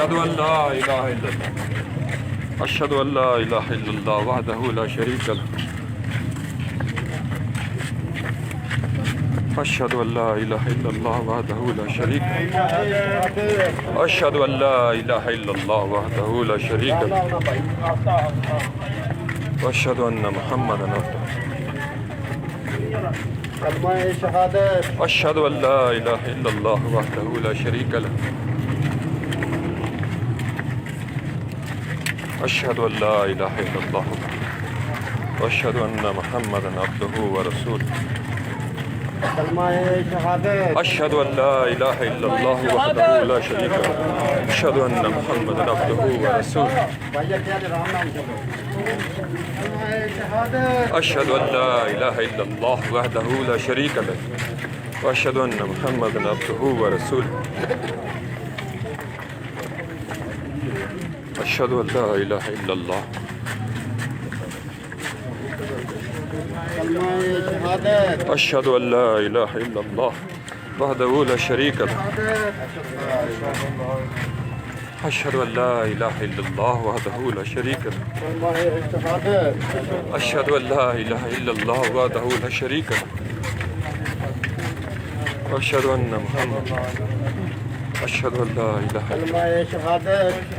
अशहदु अल्ला इलाहा इल्लल्लाह अशहदु अल्ला इलाहा इल्लल्लाह वहदहु ला शरीका लह अशहदु अल्ला इलाहा इल्लल्लाह वहदहु ला शरीका लह अशहदु अल्ला इलाहा इल्लल्लाह वहदहु ला शरीका लह अशहदु अन्ना मुहम्मदन अब्दुहु अशहदु अल्ला इलाहा इल्लल्लाह वहदहु ला शरीका लह अशहदु अल्ला इलाहा इल्लल्लाह अशहदु अन्ना मुहम्मदन अब्दुहु व रसूलुहु अशहदु अल्ला इलाहा इल्लल्लाह वहदहु ला शरीका लह अशहदु अन्ना मुहम्मदन अब्दुहु व रसूलुहु अशहदु अल्ला इलाहा इल्लल्लाह वहदहु ला शरीका लह अशहदु अन्ना मुहम्मदन अब्दुहु व रसूलुहु अशहदु अल्ला इलाहा इल्लल्लाह अशहदु अल्ला इलाहा इल्लल्लाह वहदहु ला शरीका लह अशहदु अल्ला इलाहा इल्लल्लाह वहदहु ला शरीका लह अशहदु अल्ला इलाहा इल्लल्लाह वहदहु ला शरीका लह अशहदु अन्ना मुहम्मद अशहदु अल्ला इलाहा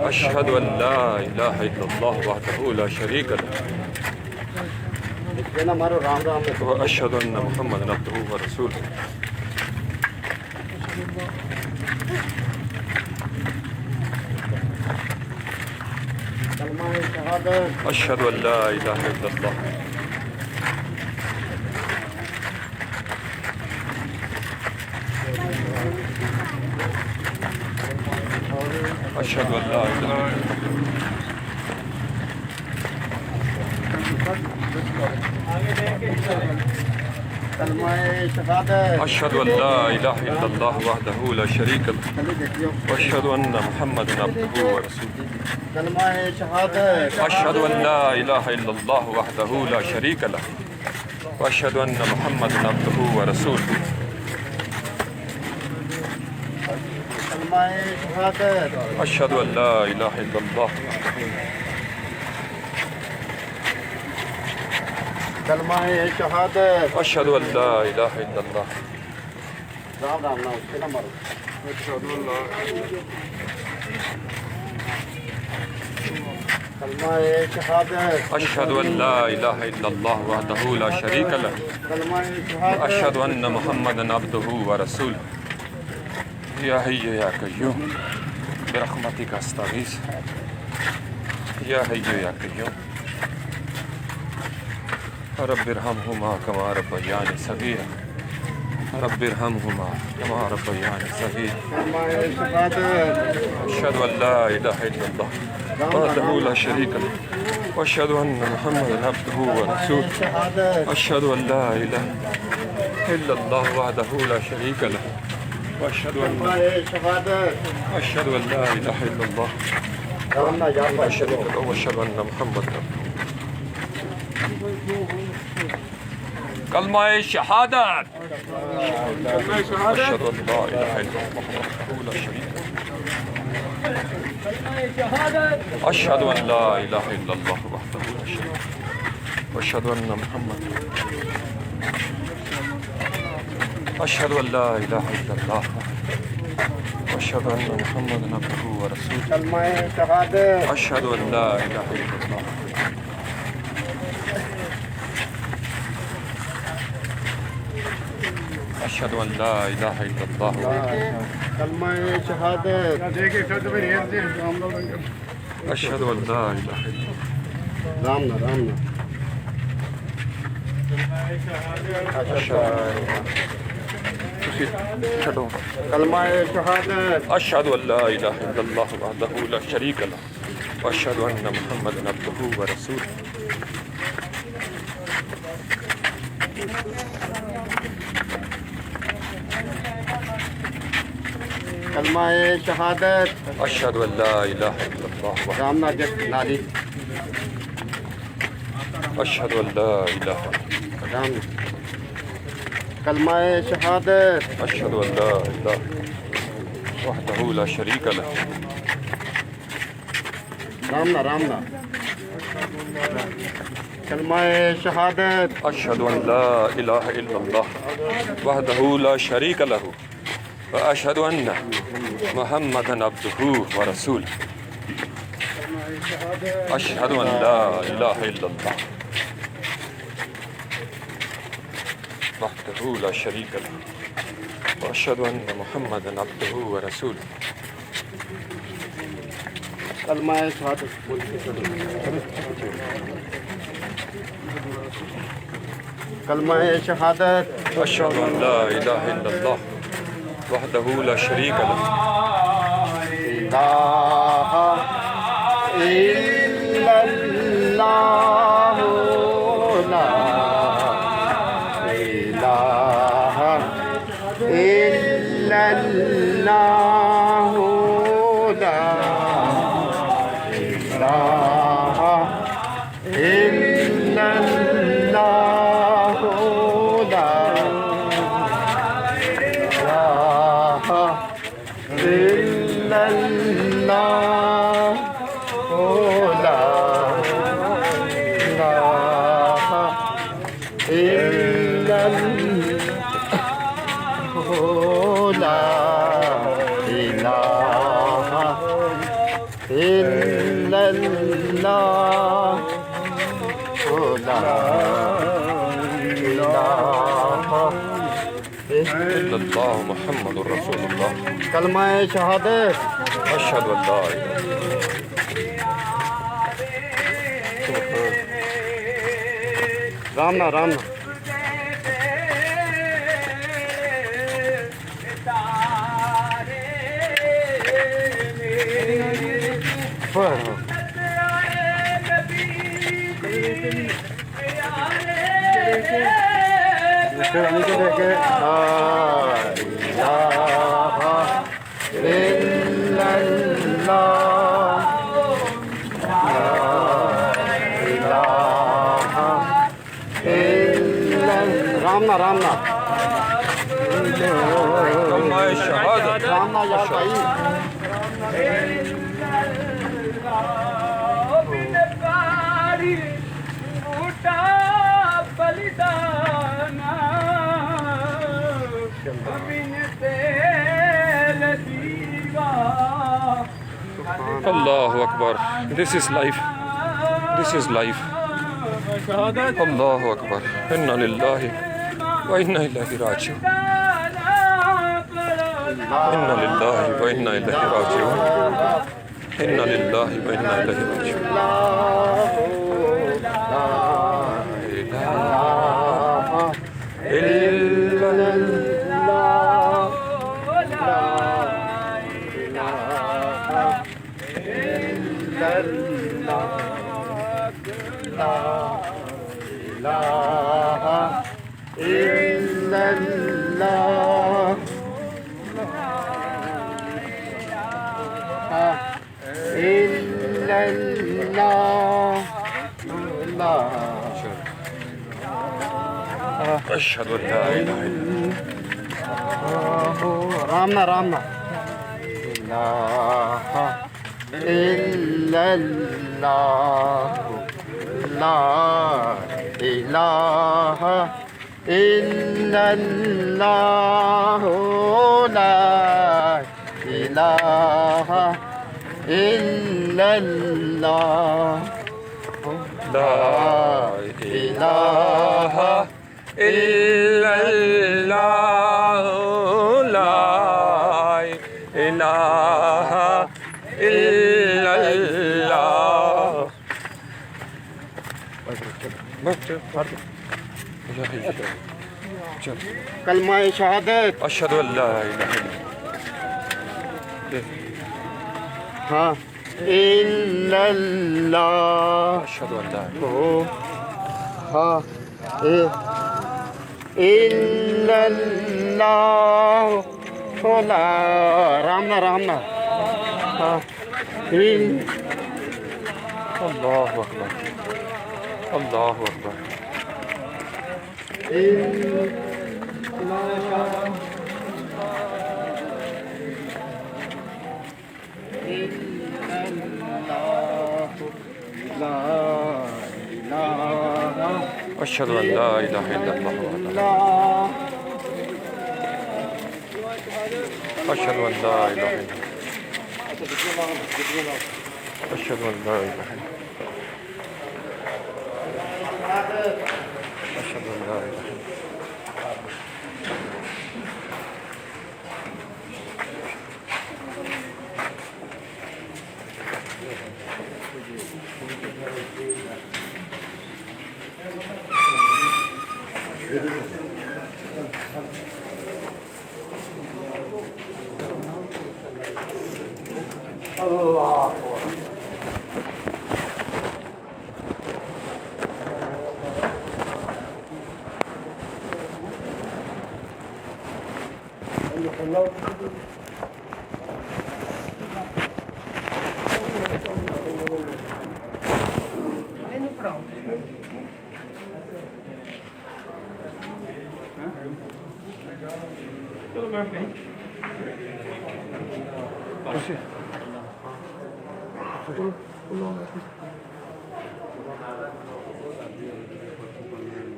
अशहदु अल्ला इलाहा इल्लल्लाह वहदहु ला शरीका लह अशहदु अन्ना मुहम्मदन अब्दुहु व रसूलुहु अशहदु अल्ला इलाहा इल्लल्लाह अशहदु अल्ला इलाहा अशहदु अल्ला इलाहा इल्लल्लाह वहदहु ला शरीका लह अशहदु अन्ना मुहम्मदन अब्दुहु व रसूलुहु अशहदु अल्ला इलाहा इल्लल्लाह वहदहु ला शरीका लह अशहदु अन्ना मुहम्मदन अब्दुहु व रसूलुहु अशहदु अल्ला इलाहा इल्लल्लाह अशहदु अल्ला इलाहा इल्लल्लाह अशहदु अल्ला इलाहा इल्लल्लाह वहदहु ला शरीका लह अशहदु अन्ना मुहम्मदन अब्दुहु व रसूलुहु या हय्य या कय्यूम बिरहमतिका अस्तगीस या हय्य या कय्यूम रब्बिरहमहुमा कमा रब्बयानी सगीरा रब्बिरहमहुमा कमा रब्बयानी सगीरा अशहदु अल्ला इलाहा इल्लल्लाह वहदहु ला शरीका लह अशहदु अन्ना मुहम्मदन अब्दुहु व रसूलुहु अशहदु अल्ला इलाहा इल्लल्लाह वहदहु ला शरीका लह अशहदु अन ला इलाहा इल्लल्लाह अशहदु अन्ना मुहम्मदन कलमा-ए शहादत अशहदु अन ला इलाहा इल्लल्लाह वहदहु ला शरीका लह अशहदु अन ला इलाहा इल्लल्लाह वहदहु ला शरीका लह अशहदु अन्ना मुहम्मदन अशहदु अन ला इलाहा इल्लल्लाह अशहदु अन्ना मुहम्मदन अब्दुहु व रसूलुहु अशहदु अन ला इलाहा इल्लल्लाह अशहदु अन ला इलाहा इल्लल्लाह कलमा-ए शहादत अशहदु अन ला इलाहा इल्लल्लाह रामना रामना छो कलमा-ए शहादत अशहदु अन ला इलाहा इल्लल्लाह वहदहु ला शरीका लह अशहदु अन्ना मुहम्मदन अब्दुहु व रसूलुहु कलमा-ए शहादत अशहदु अन ला इलाहा इल्लल्लाह रामना जट नारी अशहदु अन ला इलाहा राम कलमा-ए शहादत अशहदु अन ला इलाहा वहदहु ला शरीका लह रामना कलमाए शहादत अशहदु अन ला इलाहा इल्लल्लाह वहदहू ला शरीक लहू व अशहदु अन्ना मुहम्मदन अब्दुहू व रसूल। अशहदु अन ला इलाहा इल्लल्लाह वहदहू ला शरीक लहू व अशहदु अन्ना मुहम्मदन अब्दुहू व रसूल। कलमाए शहादत कलमाए शहादत अशहदु अन ला इलाहा इल्लल्लाह वहदहू ला शरीक लहू इलाहा इल्लल्लाह ला इलाहा इल्लल्लाह ला इलाहा इल्लल्लाह ला इलाहा इल्लल्लाह ला इलाहा इल्लल्लाह ला इलाहा इल्लल्लाह ला इलाहा इल्लल्लाह मुहम्मदुर रसूलुल्लाह। कलमाए शहादत अशहदु अन ला इलाहा रामना नीचे देखे ला इलाहा इल्लल्लाह ला इलाहा इल्लल्लाह रामना कलमाए शहादत रामना या भाई Allahu Akbar. This is life. Allahu Akbar. Inna lillahi wa inna ilaihi raji'un. Inna lillahi wa inna ilaihi raji'un. Inna lillahi wa inna ilaihi raji'un. أشهد أن لا إله إلا रामना इलाहा इल्लल्लाह ला इलाहा इल्लल्लाह ला इलाहा इल्लल्लाह لا إله إلا الله لا إله إلا الله कलमा शहादत अशहदु अन ला इलाहा इल्लल्लाह हाँ इल्लल्लाह अशहदु अन ला हाँ इल्लल्लाह ला रामना हाँ अल्लाहु अकबर अल्लाहु अकबर ला इलाहा अशहदु अन ला इलाहा इल्लल्लाह इल्लल्लाह अशहदु अन ला इलाहा इल्लल्लाह अशहदु अन ला इलाहा इल्लल्लाह अशहदु अन ला इलाहा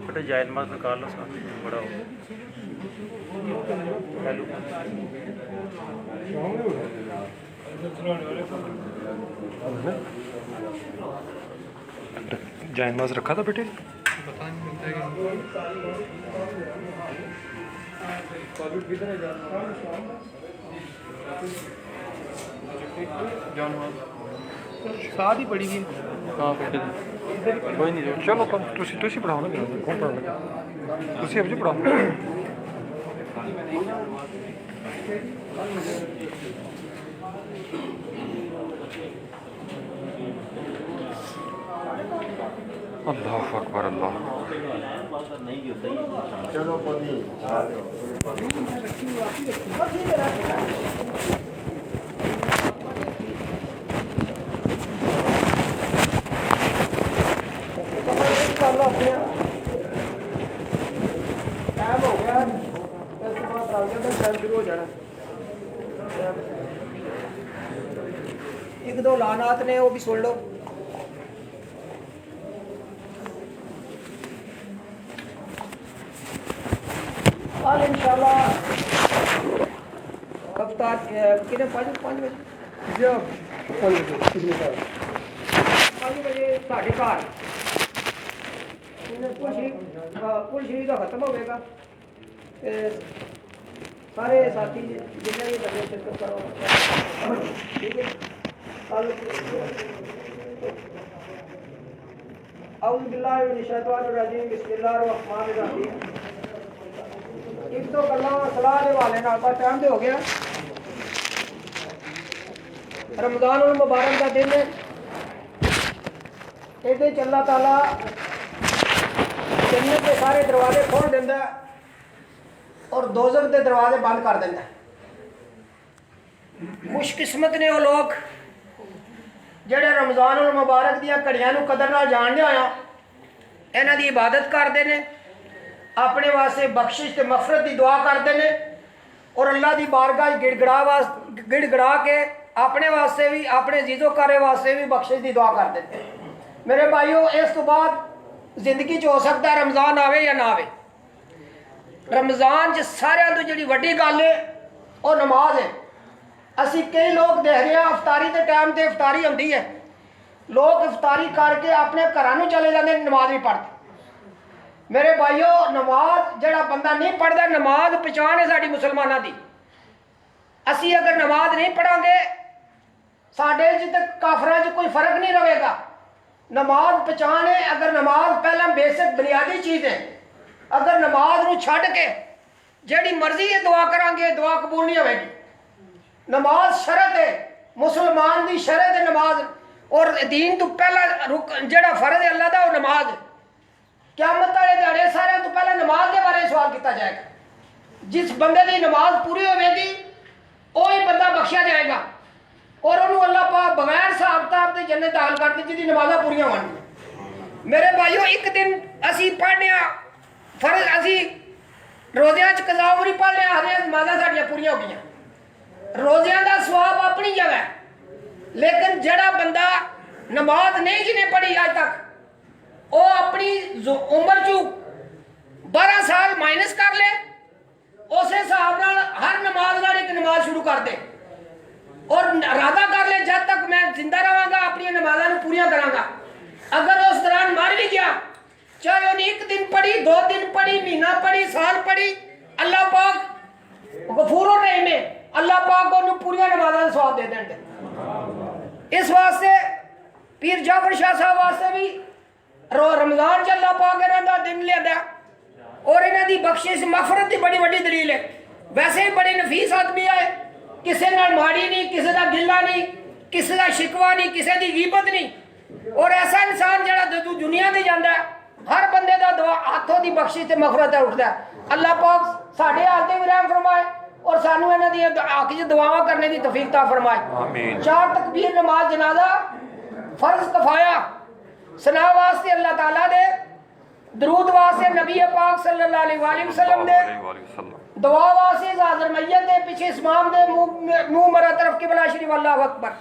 बेटा जायद मास निकाल लो साथ बड़ा हो जायनमाज रखा था बेटे साथ ही पड़ी हुई हाँ बेटे कोई नहीं चलो तुसी पढ़ाओ ना कौन पढ़ा लगा तुसी अब जी पढ़ाओ अल्लाह अकबर अल्लाह चलो पढ़ी एक दो लानात ने वो भी सुन लो। कल इंशाल्लाह अफ्तार कितने 5 बजे जब 5 बजे साढ़े घर कुल शरीर का खत्म होगा। सारे साथी जिन्हें भी बंदे शिरकत करो ठीक है। कल औज़ु बिल्लाहि मिनश शैतानिर रजीम बिस्मिल्लाहिर रहमानिर रहीम। एक तो गल्ला सलाह दे वाले नाल बस टाइम दे हो गया। रमज़ानुल मुबारक का दिन है। ਇਹਦੇ ਚ अल्लाह ताला जन्नत के सारे दरवाजे खोल देंदा और दोज़ख के दरवाजे बंद कर देंदा। खुशकिस्मत ने वो लोग ਜਿਹੜੇ रमज़ानुल मुबारक ਦੀਆਂ ਘੜੀਆਂ ਨੂੰ ਕਦਰ ਨਾਲ ਜਾਣਦੇ ਹੋਇਆ ਇਹਨਾਂ ਦੀ इबादत करते हैं, अपने वास्ते बख्शिश ते मगफरत की दुआ करते हैं और अल्लाह की बारगाह गिड़गिड़ा के अपने वास्ते भी अपने जीजो कारे वास्ते भी बख्शिश की दुआ करते हैं। मेरे भाइयों इस तो बाद जिंदगी हो सकता है रमज़ान आवे या ना आवे। रमज़ान च सारिਆਂ ਤੋਂ ਜਿਹੜੀ ਵੱਡੀ ਗੱਲ है वो नमाज है। असी कई लोग देख रहे हैं इफ्तारी के टाइम से इफ्तारी होती है, लोग इफ्तारी करके अपने घरों चले जाते हैं, नमाज नहीं पढ़ते। मेरे भाइयों नमाज जड़ा बंदा नहीं पढ़ता, नमाज पहचान है साड़ी मुसलमानों की। असी अगर नमाज नहीं पढ़ांगे साढ़े तो काफरां च कोई फर्क नहीं रहेगा। नमाज पहचान है। अगर नमाज पहला बेसिक बुनियादी चीज़ है, अगर नमाज नूं छड्ड के जिहड़ी मर्जी है दुआ करांगे दुआ कबूल नहीं होगी। नमाज शरत है, मुसलमान की शरत है नमाज और दीन तो पहला रुक जड़ा फर्ज है अल्लाह का वो नमाज है। क़यामत वाले दिहाड़े सारे तो पहले नमाज के बारे सवाल किया जाएगा। जिस बंदे की नमाज पूरी होगी वही बंदा बख्शा जाएगा और उन्होंने अल्लाह पाक बगैर हिसाब किताब के जन्नत दाखिल कर दी जिहदी नमाज़ां पूरियां होण। मेरे भाइयों एक दिन असी पढ़ने फर्ज असी रोज़ियां च कज़ा उमरी पढ़ने हर नमाज़ां साडियां पूरियां हो गईयां। रोज़ियां का सवाब अपनी जगह, लेकिन जड़ा बंदा नमाज नहीं जिन्हें पढ़ी आज तक, वो अपनी उम्र चू 12 साल माइनस कर ले, उस हिसाब नाल हर नमाज नाल एक नमाज शुरू कर दे और इरादा कर ले जब तक मैं जिंदा रहांगा अपनी नमाज़ां नूं पूरियां करांगा। अगर उस दौरान मर भी गया, चाहे उन्हें 1 दिन पढ़ी, 2 दिन पढ़ी, महीना पढ़ी, साल पढ़ी, अल्लाह पाक गफूर रहीम है, अल्लाह पाक को पूरियां नमाज़ां दा सवाब दे देंगे। इस वास्ते पीर जाफर शाह साहब वास्ते भी रमजान च अल्लाह पाक इन्हां दा दिन लिया और इन्हां दी बख्शिश मगफरत की बड़ी बड़ी दलील है। वैसे ही बड़े नफीस आदमी आए, किसी नाल माड़ी नहीं, किसी का गिला नहीं, किसी का शिकवा नहीं, किसी की गीबत नहीं। और ऐसा इंसान जड़ा दुनिया में जाता है, हर बंदे का दुआ हाथों की बख्शिश ते मगफरत उठता है। अल्लाह पाक साढ़े हाल ते भी रहम फरमाए और सानू इन्हां दी हक च दुआवां करने की तौफीक ता फरमाए। 4 तकबीर नमाज जनाजा फर्ज कफाया सना वास्ते अल्लाह ताला दे, दरूद वास्ते नबी पाक सल्लल्लाहु अलैहि वसल्लम दे, दुआ वास्ते हाज़िर मैयत दे, पीछे इमाम दे, मुंह मरा तरफ किबला शरीफ। अल्लाहु अकबर।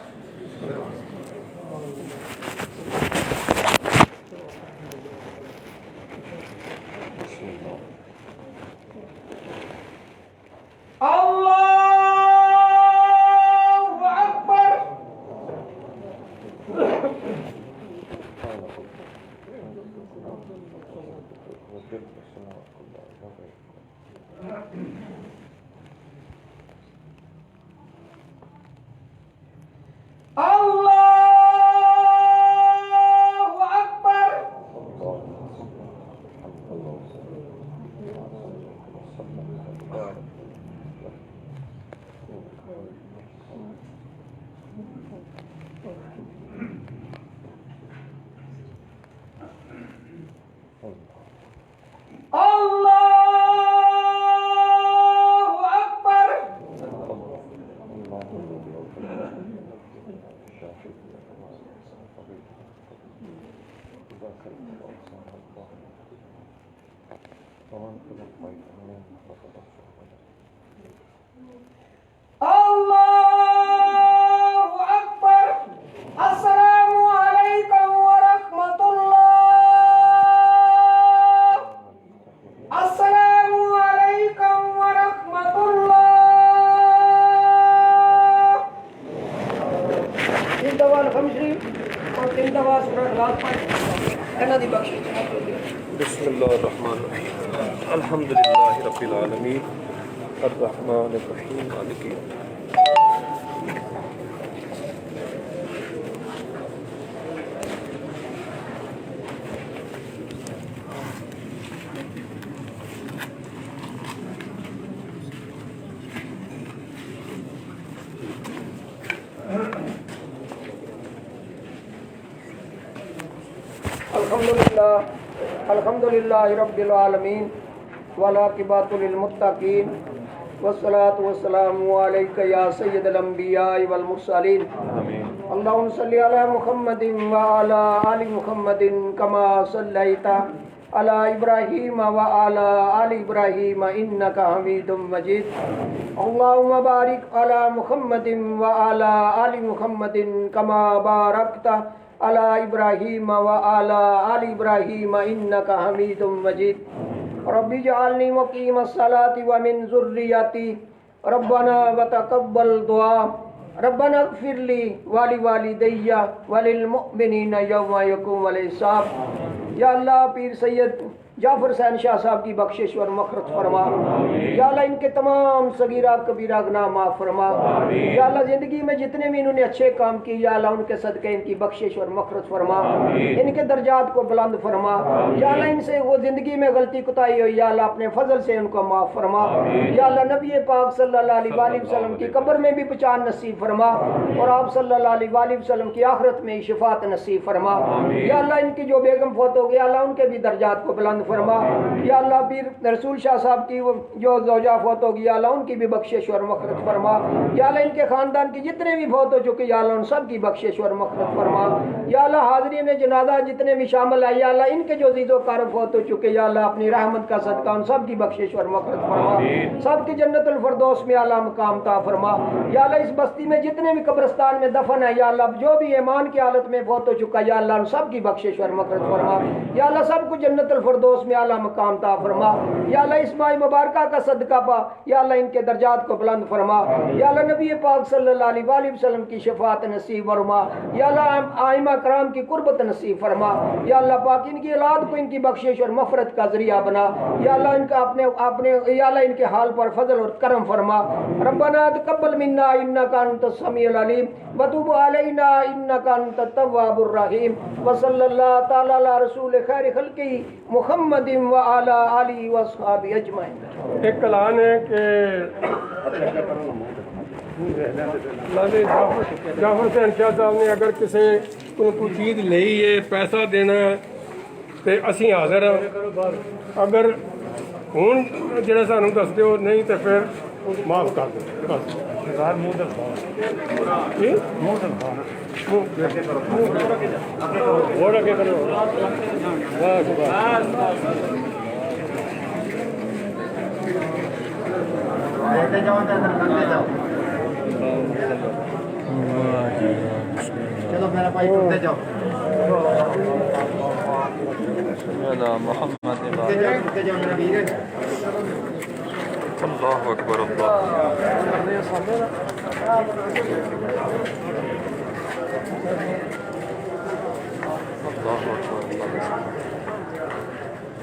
अल्लाहु अकबर। अल्लाहु अकबर। अल्लाहु अकबर। अल्लाहु अकबर। अस्सलामु अलैकुम व रहमतुल्लाह। अस्सलामु अलैकुम व रहमतुल्लाह। 3 दफा अलहम्द शरीफ और 3 दफा सूरह इखलास पढ़ इन्हां दी बख्शिश। बिस्मिल्लाहिर्रहमानिर्रहीम। अल्हम्दुलिल्लाहि रब्बिल आलमीन अर्रहमानिर रहीम मालिकि अल्हम्दुलिल्लाहि रब्बिल आलमीन वलाकिबातुल लिल मुत्तकीन वस्सलातु वस्सलामु अलैका या सय्यदल अंबिया वल मुरसलीन। आमीन। अल्लाहुम्मा सल्लि अला मुहम्मदिन व अला आलि मुहम्मदिन कमा सल्लैता अला इब्राहीम व अला आलि इब्राहीम इन्नका हमीदुम मजीद। अल्लाहुम्मा बारिक अला मुहम्मदिन व अला आलि मुहम्मदिन कमा बारकता अला इब्राहीम व अला आलि इब्राहीम इन्नका हमीदुम मजीद। रब्बी जअलनी मुकीमस सलाति व मिन ज़ुर्रियती रब्बना व तक़ब्बल दुआ रब्बना इग़फ़िरली व लिवालिदैया व लिल मुमिनीना यौमा यक़ूमुल हिसाब। या अल्लाह पीर सैयद जाफर हुसैन शाह साहब की बख्शिश और मग़फ़िरत फरमा। या अल्लाह इनके तमाम सगीरा कबीरा गुनाह माफ़ फरमा। या अल्लाह ज़िंदगी में जितने भी इन्होंने अच्छे काम किए, या अल्लाह उनके सदक़े इनकी बख्शिश और मग़फ़िरत फरमा, इनके दर्जात को बुलंद फरमा। या अल्लाह इनसे वो ज़िंदगी में गलती कुताही हुई, या अल्लाह अपने फजल से उनको माफ़ फरमा। या अल्लाह नबी पाक सल्लल्लाहु अलैहि वसल्लम की कब्र में भी पहचान नसीब फरमा और आप सल्लल्लाहु अलैहि वसल्लम की आखिरत में शफाअत नसीब फरमा। या अल्लाह इनकी जो बेगम फौत हो गई, अल्लाह उनके भी दर्जात को बुलंद फरमा। या अल्लाह पीर रसूल शाह साहब की जो ज़ौजा फौत होगी या अल्लाह उनकी भी बख्शिश और मग़फ़िरत फरमा। या अल्लाह इनके ख़ानदान के जितने भी फौत हो चुके या अल्लाह उन सब की बख्शिश और मग़फ़िरत फरमा। या अल्लाह हाज़रीन जनाजा जितने भी शामिल है या अल्लाह इनके जो अज़ीज़ो कारब फौत हो चुके या अल्लाह अपनी रहमत का सदका उन सब की बख्शिश और मग़फ़िरत फरमा। सब की जन्नतुल फ़िरदौस में अल्लाह मकाम ता फरमा। या अल्लाह इस बस्ती में जितने भी कब्रिस्तान में दफन है या अल्लाह जो भी ईमान की हालत में फौत हो चुका या अल्लाह उन सब की बख्शिश और मग़फ़िरत फरमा। या अल्लाह सब को जन्नतुल फ़िरदौस में अल्लाह मकाम ता फरमा। या अल्लाह इस माह मुबारका का सदका पा या अल्लाह इनके दर्जात को बुलंद फरमा। या अल्लाह नबी पाक सल्लल्लाहु अलैहि वसल्लम की शफाअत नसीब फरमा। या अल्लाह आइमा कराम की कुर्बत नसीब फरमा। या अल्लाह पाक इनकी औलाद को इनकी बख्शिश और मफ़रत का ज़रिया बना। या अल्लाह इनका अपने अपने या अल्लाह इनके हाल पर फजल और करम फरमा। रब्बना तक़ब्बल मिन्ना इन्नका अंतस समीउल अलीम व तुब अलैना इन्नका अंतत तव्वाबुर रहीम व सल्लल्लाहु तआला अला रसूल खैर खल्क़ी मुहम्मदिन व अला आलिहि व अस्हाबी अजमईन। एक ऐलान है कि जाफर हुसैन शाह साहब ने अगर किसी को कोई चीज़ ली है पैसा देना तो असी हाजिर हाँ। अगर हूँ जो सानू दस दो नहीं तो फिर माफ़ कर दो बस। और अगे करो बस लेते जाओ करते जाओ। चलो मेरा भाई करते जाओ। मोहम्मद करते जाओ मेरा वीर। अल्लाहु अकबर अल्लाह।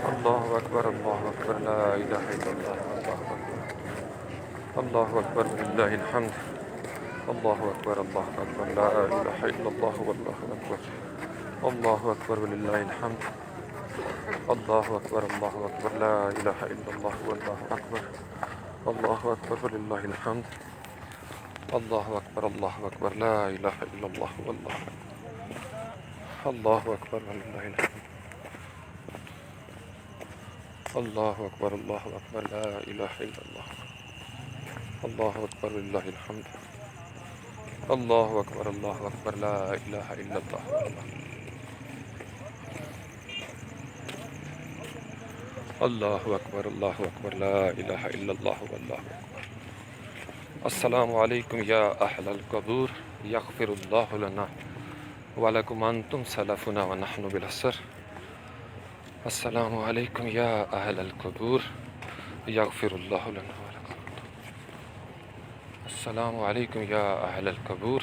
अल्लाहु अकबर अल्लाहु अकबर ला इलाहा इल्लल्लाह अल्लाहु अकबर लिल्लाहिल हम्द। अल्लाहु अकबर ला इलाहा इल्लल्लाह वल्लाहु अकबर। अल्लाहु अकबर लिल्लाहिल हम्द। अल्लाहु अकबर ला इलाहा इल्लल्लाह वल्लाहु अकबर। अल्लाहु अकबर लिल्लाहिल हम्द। अल्लाहु अकबर ला इलाहा इल्लल्लाह वल्लाहु अकबर। अल्लाहु अकबर लिल्लाहिल हम्द। अल्लाहु अकबर ला इलाहा इल्लल्लाह। अल्लाहु अकबर लिल्लाहिल हम्द। अल्लाहु अकबर ला इलाहा इल्लल्लाह। अल्लाहु अकबर ला इलाहा इल्लल्लाह वल्लाहु अकबर। अस्सलामु अलैकुम या अहलल क़बूर यग़फ़िरुल्लाहु लना व लकुम अंतुम सलफ़ुना व नहनु बिल असर। अस्सलामु अलैकुम या अहलल क़बूर यग़फ़िरुल्लाहु लना व लकुम। अस्सलामु अलैकुम या अहलल क़बूर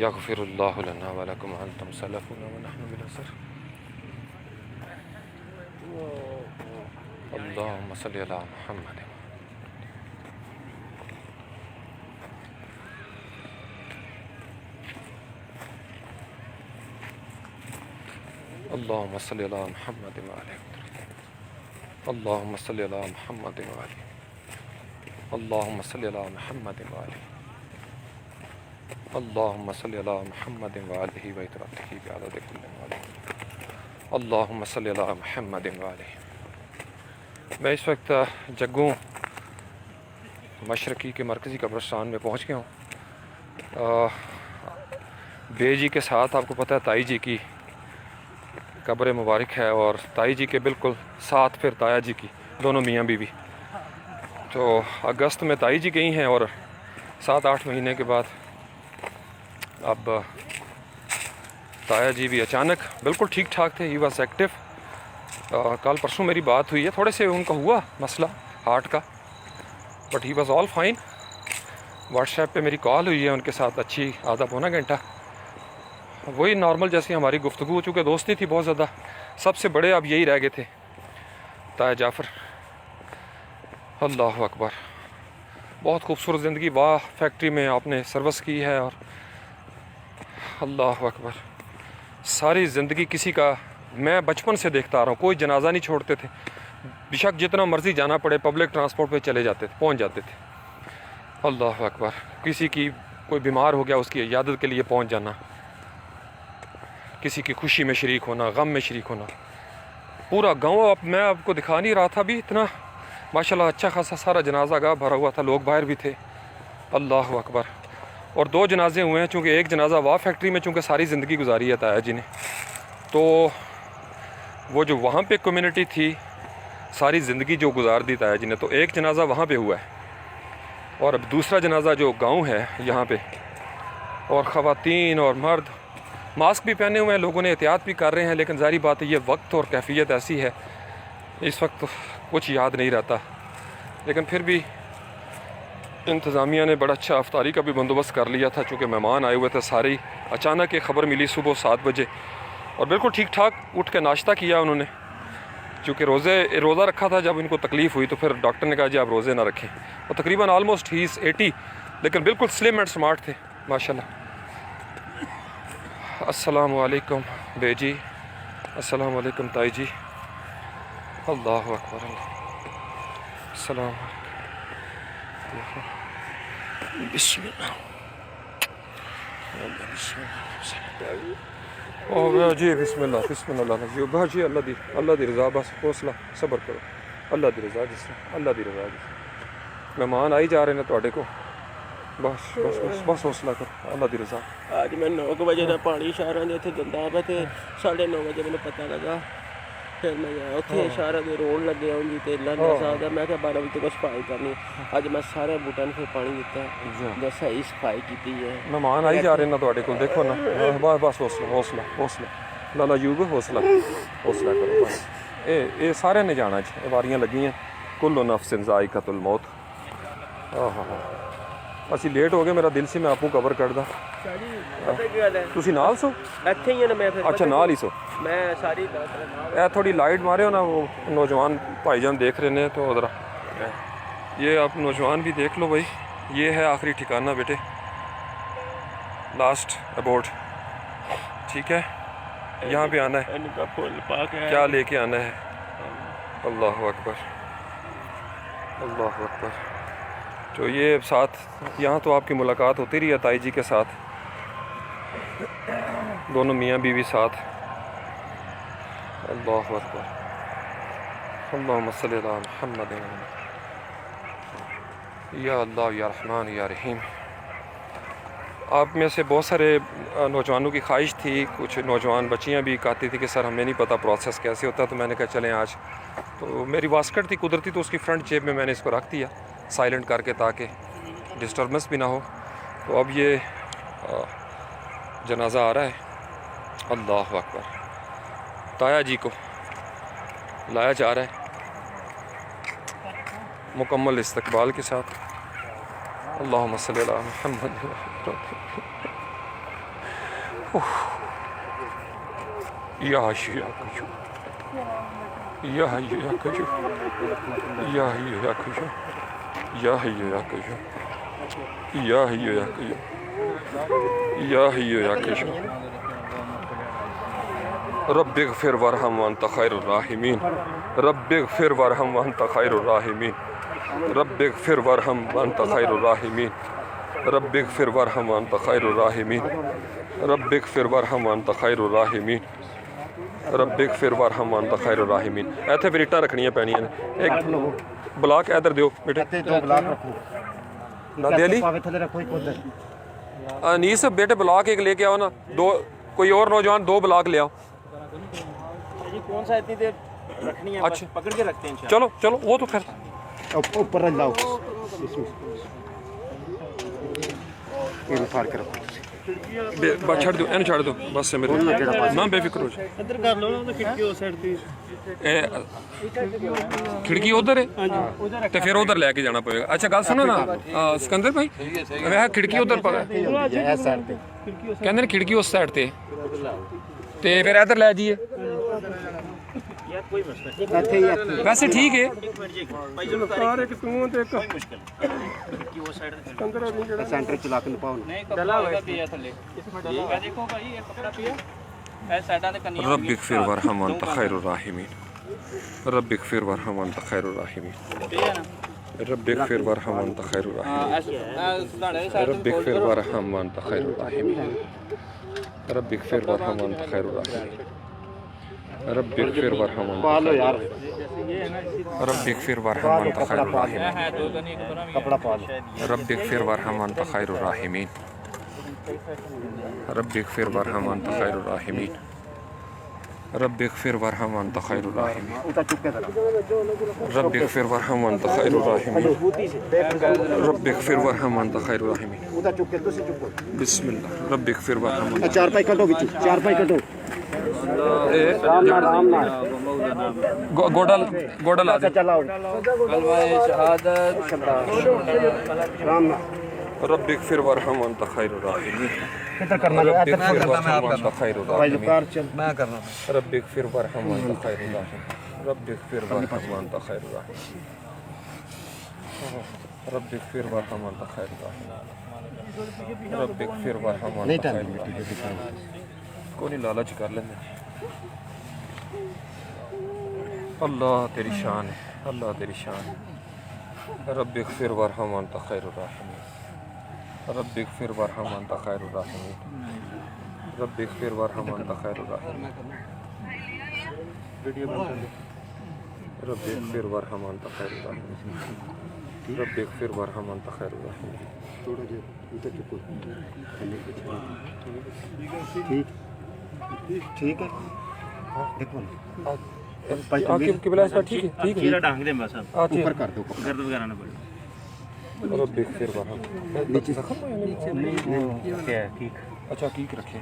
यग़फ़िरुल्लाहु लना व लकुम अंतुम सलफ़ुना व नहनु बिल असर। अल्लाहुम्मा सल्लि अला मुहम्मद। अल्लाहुम्मा सल्लि अला मुहम्मद व आलिहि। अल्लाहुम्मा सल्लि अला मुहम्मद व आलिहि। अल्लाहुम्मा सल्लि अला मुहम्मद व आलिहि। अल्लाहुम्मा सल्लि अला मुहम्मद व आलिहि व इतरातिही बिअदद कुल्लि वालिद। अल्लाहुम्मा सल्लि अला मुहम्मद व आलिहि। मैं इस वक्त जग्गू मशरकी के मरकज़ी कब्रिस्तान में पहुँच गया हूँ। बे जी के साथ आपको पता है ताई जी की कब्र मुबारक है और ताई जी के बिल्कुल साथ फिर ताया जी की, दोनों मियाँ बीवी। तो अगस्त में ताई जी गई हैं और 7-8 महीने के बाद अब ताया जी भी अचानक बिल्कुल ठीक ठाक थे। He was active. कल परसों मेरी बात हुई है, थोड़े से उनका हुआ मसला हार्ट का, but he was all fine. WhatsApp पे मेरी कॉल हुई है उनके साथ अच्छी आधा पौना घंटा, वही नॉर्मल जैसी हमारी गुफ्तगू। चूँकि दोस्ती थी बहुत ज़्यादा, सबसे बड़े अब यही रह गए थे ताया जाफ़र। अल्लाह अकबर, बहुत खूबसूरत ज़िंदगी, वाह फैक्ट्री में आपने सर्विस की है और अल्लाह अकबर सारी ज़िंदगी किसी का, मैं बचपन से देखता आ रहा हूँ, कोई जनाजा नहीं छोड़ते थे। बेशक जितना मर्ज़ी जाना पड़े पब्लिक ट्रांसपोर्ट पे चले जाते थे, पहुँच जाते थे। अल्लाह अकबर, किसी की कोई बीमार हो गया उसकी इयादत के लिए पहुँच जाना, किसी की खुशी में शरीक होना, गम में शरीक होना। पूरा गांव, अब मैं आपको दिखा नहीं रहा था अभी, इतना माशाल्लाह अच्छा खासा सारा जनाजा गाह भरा हुआ था, लोग बाहर भी थे। अल्लाह अकबर। और 2 जनाजे हुए हैं, चूँकि एक जनाजा वाह फैक्ट्री में चूँकि सारी ज़िंदगी गुजारी है ताया जी ने, तो वो जो वहाँ पे कम्युनिटी थी सारी ज़िंदगी जो गुजार दी ताया जी ने, तो एक जनाजा वहाँ पे हुआ है और अब दूसरा जनाजा जो गांव है यहाँ पे, और ख़वातीन और मर्द मास्क भी पहने हुए हैं, लोगों ने एहतियात भी कर रहे हैं, लेकिन ज़ाहिर बात है ये वक्त और कैफियत ऐसी है, इस वक्त कुछ याद नहीं रहता। लेकिन फिर भी इंतज़ामिया ने बड़ा अच्छा अफ्तारी का भी बंदोबस्त कर लिया था, चूँकि मेहमान आए हुए थे सारे ही। अचानक एक ख़बर मिली सुबह 7 बजे और बिल्कुल ठीक ठाक उठ के नाश्ता किया उन्होंने, चूँकि रोज़ा रखा था। जब इनको तकलीफ़ हुई तो फिर डॉक्टर ने कहा जी आप रोज़े ना रखें, और तकरीबन ऑलमोस्ट ही 80, लेकिन बिल्कुल स्लिम एंड स्मार्ट थे माशाल्लाह। अस्सलामु अलैकुम बेजी, अस्सलामु अलैकुम ताई जी। अल्लाह अकबर। अस्सलाम बिस्मिल्लाह। ओ जी बिस्मिल्लाह बिस्मिल्लाह जी भाजी, अल्लाह दी रज़ा, बस हौसला सब्र करो, अल्लाह दी रज़ा जिस अल्लाह दी रज़ा जिस मेहमान आई जा रहे हैं ਤੁਹਾਡੇ को, बस बस बस बस हौसला करो, अल्लाह दी रज़ा। ਅੱਜ ਮੈਂ 9 ਵਜੇ ਦਾ ਪਾਣੀ ਇਸ਼ਾਰਿਆਂ ਦੇ ਉੱਥੇ ਦਿੰਦਾ ਪਿਆ ਤੇ 9:30 ਵਜੇ ਮੈਨੂੰ ਪਤਾ ਲੱਗਾ, ਫਿਰ ਮੈਂ ਉੱਥੇ ਇਸ਼ਾਰਿਆਂ ਦੇ ਰੋਣ ਲੱਗਿਆ ਉਂਝ ਤੇ ਲਾਂਘਾ ਸਾਹਿਬ ਦਾ, ਮੈਂ ਕਿਹਾ 12 ਵਜੇ ਤੱਕ ਸਫਾਈ ਕਰਨੀ। ਅੱਜ ਮੈਂ ਸਾਰੇ ਬੂਟਾਂ ਨੂੰ ਫਿਰ ਪਾਣੀ ਦਿੱਤਾ, ਬਸ ਸਹੀ ਸਫਾਈ ਕੀਤੀ ਹੈ। मेहमान आई जा रहे हैं ਤੁਹਾਡੇ ਕੋਲ, देखो ना, बस बस हौसला हौसला हौसला, लाला यूब हौसला हौसला करो बस। ये सारे ने जाना जी, वारियां लगी हैं, कुल्लु नफ्सिन ज़ाइक़तुल मौत। हाँ ਅਸੀਂ ਲੇਟ ਹੋ ਗਏ, ਮੇਰਾ ਦਿਲ ਸੀ ਮੈਂ ਆਪੂ ਕਵਰ ਕਰਦਾ। ਪਤਾ ਕੀ ਗੱਲ ਹੈ, ਤੁਸੀਂ ਨਾਲ ਸੋ? ਇੱਥੇ ਹੀ ਹਾਂ ਮੈਂ, ਫਿਰ अच्छा नाल ही सो। मैं सारी ए थोड़ी लाइट मारे हो ना, वो नौजवान भाईजान देख रहे हैं तो ज़रा ये आप नौजवान भी देख लो भाई। ये है आखिरी ठिकाना बेटे, लास्ट अबोर्ड, ठीक है? यहाँ पे आना है, इनका फुल पाक है। क्या लेके आना है? अल्लाह अकबर अल्लाह अकबर। तो ये साथ यहाँ तो आपकी मुलाकात होती रही है ताई जी के साथ, दोनों मियाँ बीवी साथ। अल्लाह अकबर। अल्लाहुम्मा सल्ली अला मुहम्मद या अल्लाह या रहमान या रहीम। आप में से बहुत सारे नौजवानों की ख्वाहिश थी, कुछ नौजवान बच्चियाँ भी कहती थी कि सर हमें नहीं पता प्रोसेस कैसे होता है, तो मैंने कहा चलें आज। तो मेरी वास्कट थी कुदरती, तो उसकी फ्रंट जेब में मैंने इसको रख दिया साइलेंट करके, ताकि डिस्टर्बेंस भी ना हो। तो अब ये जनाजा आ रहा है, अल्लाह अकबर। ताया जी को लाया जा रहा है मुकम्मल इस्तकबाल के साथ। अल्लाहुम्मा सल्ली अला मुहम्मद। या हय्यु या कय्यूम, या हय्यु या कय्यूम, या हय्यु या कय्यूम, या हय्यु या कय्यूम, या हय्यु या कय्यूम, या हय्यु या कय्यूम। रब्बिग़फिर वरहम व अंत खैरुर राहिमीन, रब्बिग़फिर वरहम व अंत खैरुर राहिमीन, रब्बिग़फिर वरहम व अंत खैरुर राहिमीन, रब्बिग़फिर वरहम व अंत खैरुर राहिमीन, रब्बिग़फिर वरहम व अंत खैरुर राहिमीन, रब्बिग़फिर वरहम व अंत खैरुर राहिमीन। इत्थे फिर इट्टां रखनियां पैणियां ने। एक ब्लॉक इधर दिओ बेटे, ਤੇ 2 ਬਲਾਕ ਰੱਖੋ, ना दे ली ਪਾਵੇ ਥੱਲੇ ਰੱਖੋ ਇੱਕ ਉਧਰ। अनीस बेटे ब्लॉक एक लेके आओ ना, 2 कोई और नौजवान 2 ब्लॉक ले आओ। जी कौन सा इतनी देर रखनी है, अच्छा। पकड़ के रखते हैं। चलो चलो वो तो खैर ऊपर रख लाओ, ये फाड़ के रखो। बस छड़ दो, इन्हें छड़ दो बस से मेरे ना बेफिक्र हो जाए। इधर कर लो ना, खिड़की उस साइड थी, खिड़की उधर है तो फिर उधर लेके जाना पड़ेगा। अच्छा गल सुनो ना सिकंदर भाई, वह खिड़की उधर पर ਇਹ ਸਾਈਡ ਤੇ कहते ने खिड़की उस साइड ते ते फिर इधर ले जाइए। यार कोई मसला नहीं। ਇੱਥੇ ਹੀ ਇੱਥੇ वैसे ठीक है, भाई जो ਕਾਰ ਇੱਕ ਤੂੰ ਤੇ ਇੱਕ खिड़की वो साइड से ਅੰਦਰ ਨਹੀਂ ਜਿਹੜਾ ਸੈਂਟਰ ਚ ਲਾ ਕੇ ਲਪਾਓ ਨਾ। डला हुआ पिया थल्ले, इसमें डला हुआ। देखो भाई ये कपड़ा पिया ऐ साइडां ते कन्नी रब्बिग़फिर वरहम व अंत खैरुर राहिमीन, रब्बिग़फिर वरहम व अंत खैरुर राहिमीन, पिया ना। रब्बिग़फिर वरहम व अंत खैरुर राहिमीन, सुधारे साइड रब्बिग़फिर वरहम व अंत खैरुर राहिमीन, रब्बिग़फिर वरहम व अंत खैरुर राहिमीन। रब्बि इग़फिर वरहम वअन्त पालो यार रब्बि इग़फिर वरहम वअन्त खैरुर राहिमीन कपड़ा पालो रब्बि इग़फिर वरहम वअन्त खैरुर राहिमीन रब्बि इग़फिर वरहम वअन्त खैरुर राहिमीन रब्बि इग़फिर वरहम वअन्त खैरुर राहिमीन उठा चुप के जरा रब्बि इग़फिर वरहम वअन्त खैरुर राहिमीन रब्बि इग़फिर वरहम वअन्त खैरुर राहिमीन उठा चुप के तुसी चुप बिस्मिल्लाह रब्बि इग़फिर वरहम वअन्त चार पाई कटो बिचू चार पाई कटो राम नाम गोड़ा ला दे चलाओ राम नाम रब्बि इग़फिर वरहम वअन्त खैरुर राहिमीन किधर करना रब्बि इग़फिर वरहम वअन्त खैरुर भाई राहिमीन कार चल रब्बि इग़फिर वरहम वअन्त खैरुर राहिमीन रब्बि इग़फिर वरहम वअन्त खैरुर राहिमीन रब्बि इग़फिर वरहम वअन्त खैरुर राहिमीन रब्बि इग़फिर वरहम वअन्त नहीं खैरुर टाइम राहिमीन कोई नहीं लालच कर लेंगे अल्लाह तेरी शान है अल्लाह तेरी शान है rabbi इग़फिर वरहम वअन्त खैरुर राहिमीन rabbi इग़फिर वरहम वअन्त खैरुर राहिमीन rabbi इग़फिर वरहम वअन्त खैरुर राहिमीन rabbi इग़फिर वरहम वअन्त खैरुर राहिमीन rabbi इग़फिर वरहम वअन्त खैरुर राहिमीन थोड़ा देर उधर चुप ठीक ठीक है देखो ना किबला इसका ठीक है ठीक है डांग दे बस ऊपर कर दो गर्द वगैरह ना पड़े रब्बि इग़फिर वरहम नीचे क्या है ठीक अच्छा ठीक रखे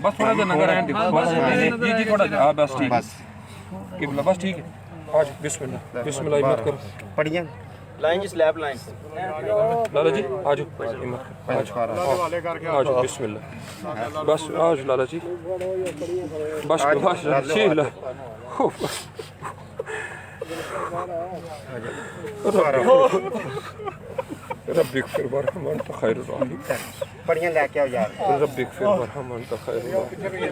बस थोड़ा सा नगर है बस जी थोड़ा सा हाँ बस ठीक बस किबला बस ठीक है आज बिस्मिल्लाह बिस्मिल्लाह हिम्मत करो पढ़िए लाइन जी स्लैब लाइन लाला जी आज हिम्मत करो आज बिस्मिल्लाह बस आज लाला जी बस बस जी ला रब्बि इग़फिर वरहम वअन्त खैरुर राहिमीन पढ़िए लेके आओ यार रब्बि इग़फिर वरहम वअन्त खैरुर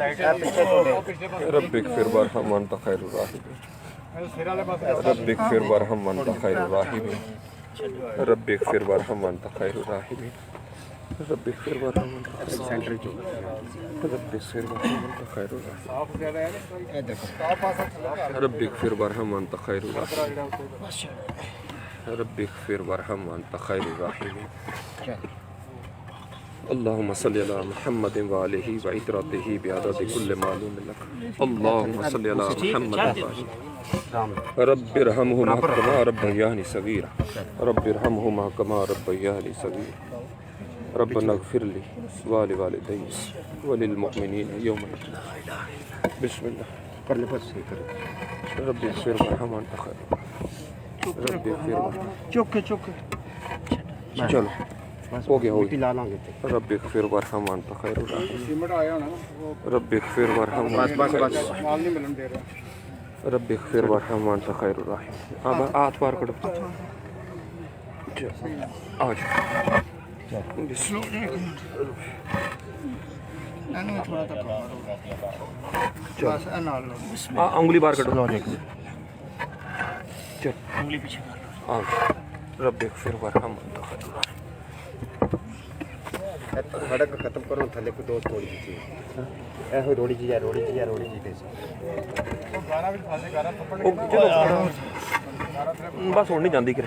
राहिमीन पीछे तो दे rabbi इग़फिर वरहम वअन्त खैरुर राहिमीन rabbi इग़फिर वरहम वअन्त खैरुर राहिमीन rabbi इग़फिर वरहम वअन्त खैरुर राहिमीन rabbi इग़फिर वरहम वअन्त centre जो रब्बि इग़फिर वरहम वअन्त खैरुर राहिमीन रब्बि इग़फिर वरहम वअन्त खैरुर राहिमीन रब्बि इग़फिर वरहम वअन्त खैरुर राहिमीन अल्लाहुम्मा सल्लि अला मुहम्मद व आलिहि व इतरतिहि बिअदद कुल्ल मालूम लक अल्लाहुम्मा सल्लि अला मुहम्मद रब्बि इरहमहुमा कमा रब्बयानी सगीरा रब्बि इरहमहुमा कमा रब्बयानी सगीरा रब्बना इग़फिर ली व लिवालिदैया व लिलमुमिनीन यौम बिस्मिल्लाह कर ले बस सही कर रब्बि इग़फिर वरहम वअन्त खैरुर रब्बि इग़फिर वरहम चुप चलो हो गया हो मिट्टी ला लांगे रब्बि इग़फिर वरहम वअन्त खैरुर राहिमीन रब्बि इग़फिर वरहम बस बस बस रब्बि इग़फिर वरहम वअन्त खैरुर राहिमीन अब हाथ पार करो आज उंगली बाहर करो चल उंगली पीछे आज रब्बि इग़फिर वरहम वअन्त खैरुर राहिमीन सड़क खत्म करो थले को दो थोड़ी सी ऐसे रोड़ी जी या रोड़ी जी या रोड़ी जी कैसे बस होनी जाती कि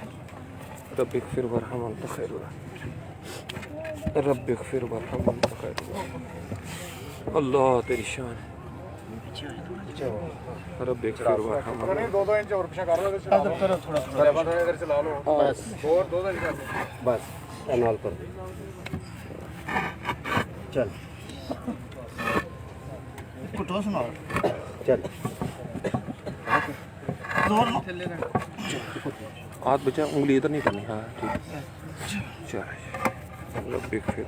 रब्बि इग़फिर वरहम वअन्त खैरुर राहिमीन रब्बि इग़फिर वरहम वअन्त खैरुर राहिमीन अल्लाह तेरी शान रब्बि इग़फिर वरहम दो इंच और पीछे कर लो थोड़ा इधर से ला लो बस और दो इंच कर बस एनॉल कर दे चल कुटो सुना चल हाथ बचा उंगली इधर नहीं करनी हाँ ठीक चल रब्बि इग़फिर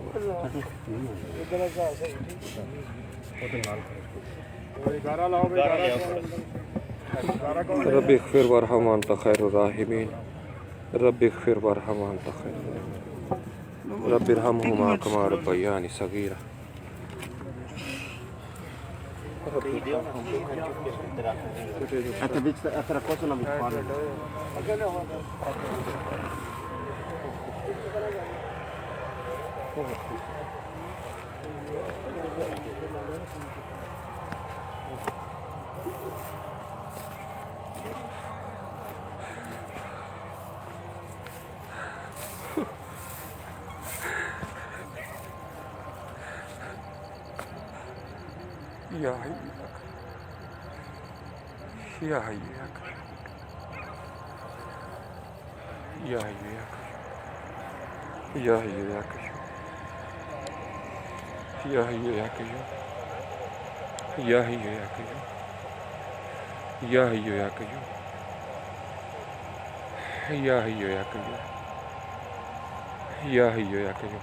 रब्बि इग़फिर वरहम वअन्त खैरुर राहिमीन रब्बि इग़फिर वरहम वअन्त खैरुर राहिमीन रब्बि इरहमहुमा कमा रब्बयानी सगीरा अच्छा बीच ऐसा रखो सुना बीच पार या हय्यू या हय्यू या हय्यू या हय्यू या कय्यूम या हय्यू या कय्यूम या हय्यू या कय्यूम या हय्यू या कय्यूम या हय्यू या कय्यूम या हय्यू या कय्यूम।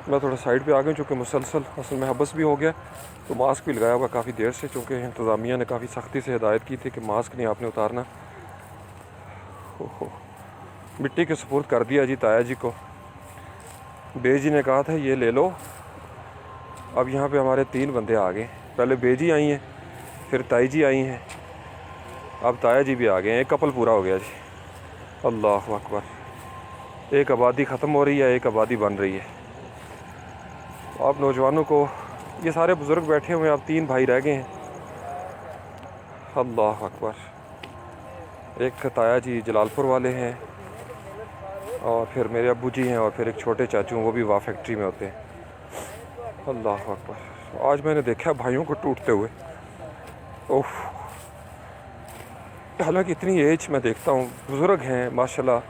मैं थोड़ा साइड पे आ गया चूँकि मुसलसल असल में हबस भी हो गया, तो मास्क भी लगाया हुआ काफ़ी देर से, चूँकि इंतज़ामिया ने काफ़ी सख्ती से हिदायत की थी कि मास्क नहीं आपने उतारना। ओहो, मिट्टी के सुपुर्द कर दिया जी ताया जी को। बेजी ने कहा था ये ले लो। अब यहाँ पे हमारे 3 बंदे आ गए, पहले बेजी आई हैं, फिर ताई जी आई हैं, अब ताया जी भी आ गए हैं। एक कपल पूरा हो गया जी। अल्लाह अकबर। एक आबादी ख़त्म हो रही है, एक आबादी बन रही है। आप नौजवानों को, ये सारे बुज़ुर्ग बैठे हुए हैं, अब 3 भाई रह गए हैं। अल्लाह अकबर। एक ताया जी जलालपुर वाले हैं, और फिर मेरे अब्बू जी हैं, और फिर एक छोटे चाचू वो भी वाह फैक्ट्री में होते हैं। अल्लाह अकबर। आज मैंने देखा भाइयों को टूटते हुए। ओह, हालांकि इतनी एज मैं देखता हूँ, बुज़ुर्ग हैं माशाल्लाह,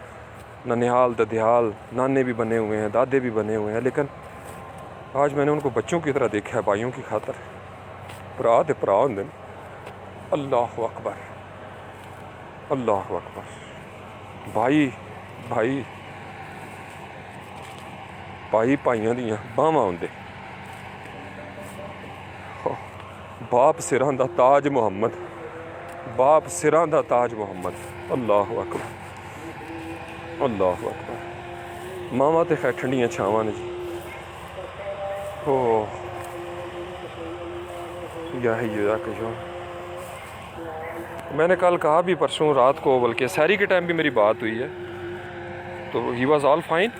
ननिहाल ददिहाल नाने भी बने हुए हैं, दादे भी बने हुए हैं, लेकिन आज मैंने उनको बच्चों की तरह देखा है, भाइयों की खातर। भरा ते भरा होंदे ने। अल्लाह अकबर अल्लाह अकबर। भाई भाई भाई भाइयों दियां बाहां होंदे। बाप सिरां दा ताज मुहम्मद, बाप सिरां दा ताज मुहम्मद। अल्लाह अकबर अल्लाह अकबर। मावां ते खैर ठंडियां छावां ने जी। हो या हय्यू या कय्यूम। मैंने कल कहा भी, परसों रात को, बल्कि सहरी के टाइम भी मेरी बात हुई है, तो ही वॉज़ ऑल फाइन।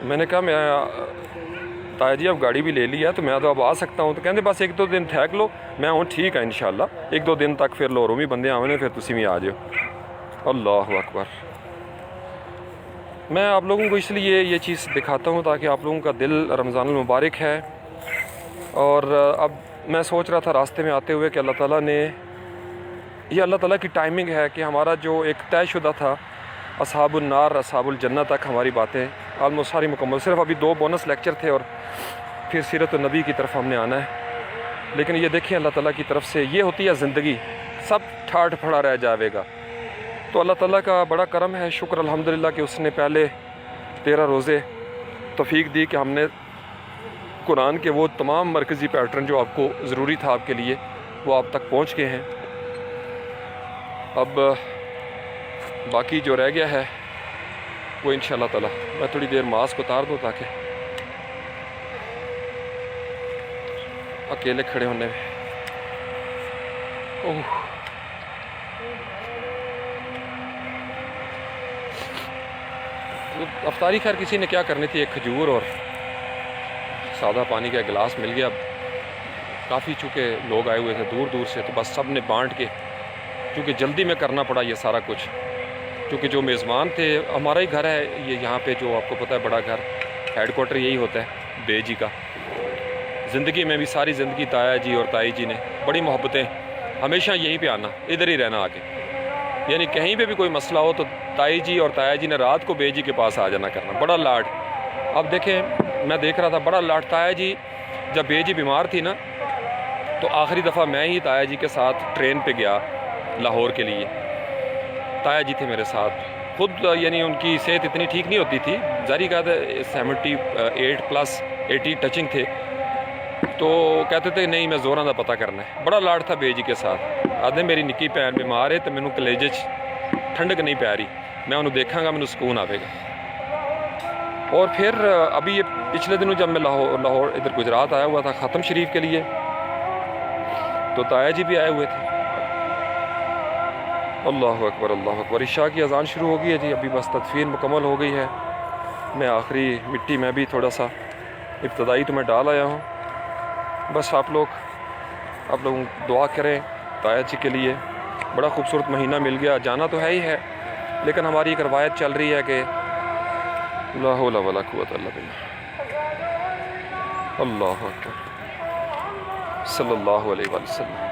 मैंने कहा मैं ताया जी अब गाड़ी भी ले ली है, तो मैं तो अब आ सकता हूँ। तो कहते बस 1-2 दिन ठहर लो। मैं हूँ ठीक है इंशाल्लाह, 1-2 दिन तक फिर लोरों भी बंदे आवे ने, फिर तुसी भी आ जाओ। अल्लाह अकबर। मैं आप लोगों को इसलिए ये चीज़ दिखाता हूँ ताकि आप लोगों का दिल रमज़ानुल मुबारक है। और अब मैं सोच रहा था रास्ते में आते हुए कि अल्लाह ताला ने, ये अल्लाह ताला की टाइमिंग है कि हमारा जो एक तयशुदा था असहाबुन नार असहाबुल जन्नत तक हमारी बातें आलमोस्ट सारी मुकम्मल, सिर्फ अभी 2 बोनस लेक्चर थे और फिर सीरत नबी की तरफ हमने आना है। लेकिन ये देखिए अल्लाह ताला की तरफ से ये होती है ज़िंदगी, सब ठाठ फड़ा रह जाएगा। तो अल्लाह ताला का बड़ा करम है, शुक्र अल्हम्दुलिल्लाह कि उसने पहले 13 रोज़े तौफीक दी कि हमने कुरान के वो तमाम मरकज़ी पैटर्न जो आपको ज़रूरी था आपके लिए, वो आप तक पहुँच गए हैं। अब बाकी जो रह गया है वो इंशाअल्लाह ताला, मैं थोड़ी देर मास्क उतार दूँ ताकि अकेले खड़े होने में। ओह, अफ्तारी खैर किसी ने क्या करनी थी, एक खजूर और सादा पानी का गिलास मिल गया। काफ़ी चूँकि लोग आए हुए थे दूर दूर से, तो बस सब ने बांट के, क्योंकि जल्दी में करना पड़ा ये सारा कुछ, क्योंकि जो मेज़बान थे, हमारा ही घर है ये, यहाँ पे जो आपको पता है बड़ा घर, हेडक्वार्टर यही होता है बेजी का। ज़िंदगी में भी सारी ज़िंदगी ताया जी और ताई जी ने बड़ी मोहब्बतें, हमेशा यहीं पे आना, इधर ही रहना आके, यानी कहीं पे भी कोई मसला हो तो ताई जी और ताया जी ने रात को बेजी के पास आ जाना करना, बड़ा लाड। अब देखें, मैं देख रहा था बड़ा लाड। ताया जी जब बेजी बीमार थी ना, तो आखिरी दफ़ा मैं ही ताया जी के साथ ट्रेन पे गया लाहौर के लिए। ताया जी थे मेरे साथ, खुद यानी उनकी सेहत इतनी ठीक नहीं होती थी, जारी कहा था 78+80 टचिंग थे, तो कहते थे नहीं मैं जोरां दा पता करना है। बड़ा लाड था बेजी के साथ। आदे मेरी निक्की भैन बीमार है तो मैनू कलेजे ठंडक नहीं पै रही, मैं उन्होंने देखांगा मैनू सुकून आवेगा। और फिर अभी ये पिछले दिनों जब मैं लाहौर इधर गुजरात आया हुआ था ख़त्म शरीफ के लिए, तो ताया जी भी आए हुए थे। अल्लाह अकबर अल्लाह अकबर। इशा की अज़ान शुरू हो गई है जी, अभी बस तदफीन मुकम्मल हो गई है। मैं आखिरी मिट्टी में भी थोड़ा सा इब्तदाई तो मैं डाल आया हूँ, बस आप लोग दुआ करें ताया जी के लिए। बड़ा खूबसूरत महीना मिल गया, जाना तो है ही है, लेकिन हमारी एक रवायत चल रही है कि ला हौला वला कुव्वता इल्ला बिल्लाह, अल्लाहु अकबर सल्लल्लाहु अलैहि वसल्लम।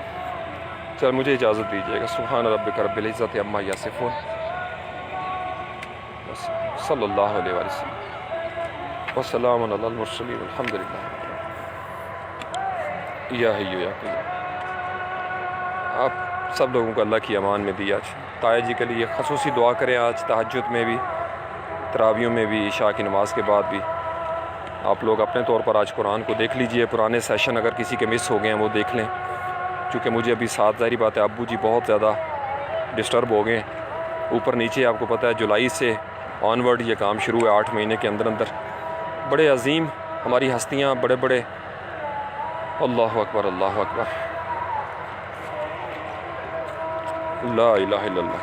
चल मुझे इजाज़त दीजिएगा। सुभान रब्बिका रब्बिल इज़्ज़ति अम्मा यसिफून, सल्लल्लाहु अलैहि वसल्लम व सलामुन अलल मुरसलीन, अल्हम्दुलिल्लाह। या हय्यु या क़य्यूम। आप सब लोगों को अल्लाह की अमान में दिया। ताया जी के लिए ख़ुसूसी दुआ करें। आज तहज्जुद में भी, तरावियों में भी, इशा की नमाज के बाद भी आप लोग अपने तौर पर आज कुरान को देख लीजिए। पुराने सेशन अगर किसी के मिस हो गए हैं वो देख लें, क्योंकि मुझे अभी साथ ज़ाहिर बात है अब्बू जी बहुत ज़्यादा डिस्टर्ब हो गए हैं। ऊपर नीचे आपको पता है जुलाई से ऑनवर्ड ये काम शुरू है, 8 महीने के अंदर अंदर बड़े अजीम हमारी हस्तियाँ, बड़े बड़े, अल्लाहु अकबर अल्लाहु अकबर, ला इलाहा इल्लल्लाह।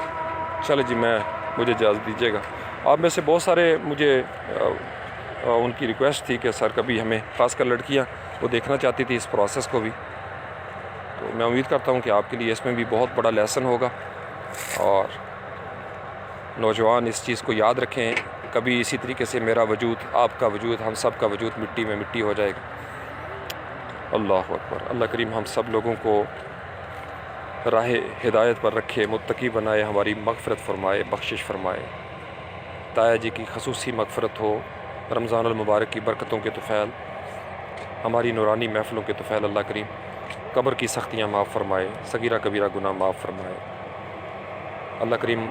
चलो जी, मुझे इजाज़त दीजिएगा। आप में से बहुत सारे मुझे उनकी रिक्वेस्ट थी कि सर कभी हमें, ख़ासकर लड़कियां, वो देखना चाहती थी इस प्रोसेस को भी। तो मैं उम्मीद करता हूं कि आपके लिए इसमें भी बहुत बड़ा लेसन होगा और नौजवान इस चीज़ को याद रखें। कभी इसी तरीके से मेरा वजूद, आपका वजूद, हम सब का वजूद मिट्टी में मिट्टी हो जाएगा। अल्लाहु अकबर। अल्लाह करीम हम सब लोगों को राह हिदायत पर रखे, मुत्तकी बनाए, हमारी मग़फ़िरत फ़रमाए, बख्शिश फ़रमाए। ताया जी की ख़ुसूसी मग़फ़िरत हो, रमज़ानुल मुबारक की बरकतों के तुफ़ैल, हमारी नूरानी महफ़िलों के तुफ़ैल अल्लाह करीम कब्र की सख्तियाँ माफ़ फ़रमाए, सगीरा कबीरा गुनाह माफ़ फ़रमाए। अल्लाह करीम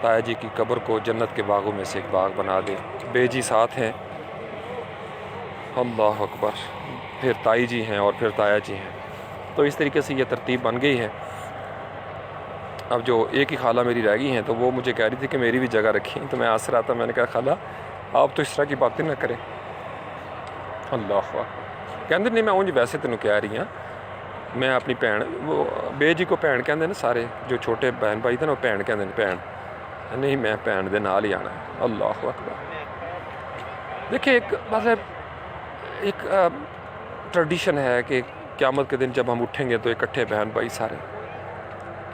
ताया जी की कब्र को जन्नत के बागों में से एक बाग बना दे। बेजी साथ हैं, अल्लाह अकबर, फिर ताई जी हैं और फिर ताया जी हैं। तो इस तरीके से ये तरतीब बन गई है। अब जो एक ही खाला मेरी रह गई हैं, तो वो मुझे कह रही थी कि मेरी भी जगह रखी। तो मैं हंस रहा था, मैंने कहा खाला आप तो इस तरह की बातें ना करें। अल्लाह अकबर। कहते नहीं, मैं उंज वैसे तेन कह रही हाँ, मैं अपनी भैन, वो बे जी को भैन कहते हैं सारे, जो छोटे बहन भाई थे ना वो भैन कहते हैं, भैन नहीं, मैं भैन दे नाल ही आना है। अल्लाह अकबर। देखिए, एक ट्रेडिशन है कि क़यामत के दिन जब हम उठेंगे तो इकट्ठे बहन भाई सारे,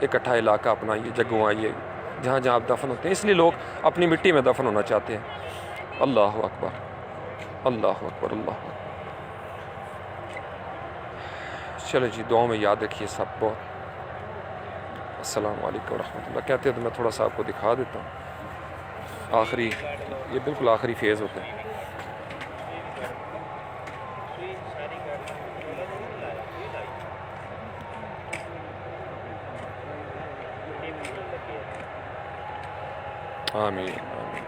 इकट्ठा इलाका अपना, ये जगह आइए जहाँ जहाँ आप दफन होते हैं, इसलिए लोग अपनी मिट्टी में दफन होना चाहते हैं। अल्लाह अकबर अल्लाह अकबर अल्लाह अकबर। चलो जी, दुआ में याद रखिए सब बहुत। अस्सलामु अलैकुम रहमतुल्लाह। कहते हैं तो मैं थोड़ा सा आपको दिखा देता हूँ। आखिरी, ये बिल्कुल आखिरी फेज़ होता है। आमीन आमीन।